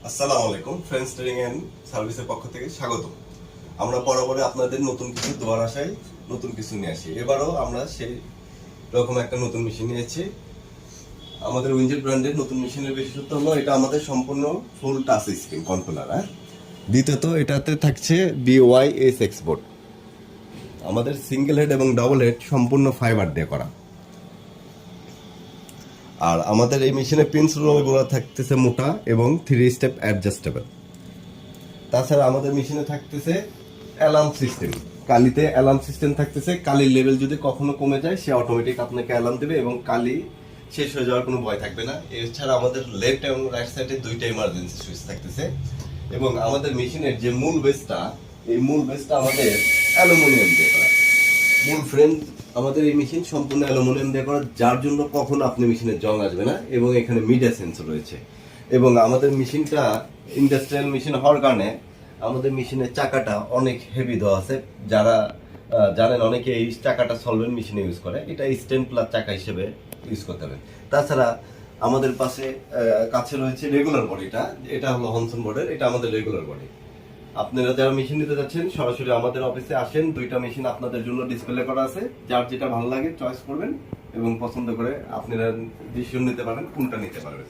আসসালামু আলাইকুম, friends training and সার্ভিসের পক্ষ থেকে স্বাগত। আমরা বরাবরই আপনাদের নতুন কিছু দেওয়ার আশায় নতুন কিছু নিয়ে আসি। এবারও আমরা সেই রকম একটা নতুন মেশিন নিয়েছি। আমাদের উইনজেট ব্র্যান্ডের নতুন মেশিনের বিশেষত্ব হলো এটা আমাদের সম্পূর্ণ ফুল টাচ স্ক্রিন কন্ট্রোলার। দ্বিতীয়ত এটাতে থাকছে BYS এক্সপোর্ট। আমাদের সিঙ্গেল হেড এবং ডাবল হেড সম্পূর্ণ ফাইবার দিয়ে করা। আর আমাদের এই মেশিনের পিনস রোলগুলো থাকতেছে মোটা এবং 3 স্টেপ অ্যাডজাস্টেবল। তাছাড়া আমাদের মেশিনে থাকতেছে অ্যালার্ম সিস্টেম। কালিতে অ্যালার্ম সিস্টেম থাকতেছে। কালির লেভেল যদি কখনো কমে যায় সে অটোমেটিক আপনাকে অ্যালার্ম দেবে এবং কালি শেষ হয়ে যাওয়ার কোনো ভয় থাকবে না। এছাড়া আমাদের লেফট এবং রাইট সাইডে দুইটা ইমার্জেন্সি সুইচ থাকতেছে। এবং আমাদের মেশিনের যে মূল বেসটা, এই মূল বেসটা আমাদের অ্যালুমিনিয়াম দিয়ে করা। মূল ফ্রেম আমাদের এই মেশিন সম্পূর্ণ অ্যালুমিনিয়াম দিয়ে করা, যার জন্য কখনো আপনি মেশিনের জং আসবে না। এবং এখানে মিডিয়া সেন্সর রয়েছে। এবং আমাদের মেশিনটা ইন্ডাস্ট্রিয়াল মেশিন হওয়ার কারণে আমাদের মেশিনের চাকাটা অনেক হেভি দেওয়া আছে। যারা জানেন, অনেকে এই চাকাটা সলভেন্ট মেশিনে ইউজ করে, এটা স্টেম্পলার চাকা হিসেবে ইউজ করতে হবে। তাছাড়া আমাদের পাশে কাছে রয়েছে রেগুলার বডিটা, এটা হলো হনসন বোর্ডের, এটা আমাদের রেগুলার বডি। আপনারা যারা মেশিন নিতে যাচ্ছেন সরাসরি আমাদের অফিসে আসেন। দুইটা মেশিন আপনাদের জন্য ডিসপ্লে করা আছে, যার যেটা ভালো লাগে চয়েস করবেন এবং পছন্দ করে আপনারা ডিসিশন নিতে পারেন কোনটা নিতে পারবেন।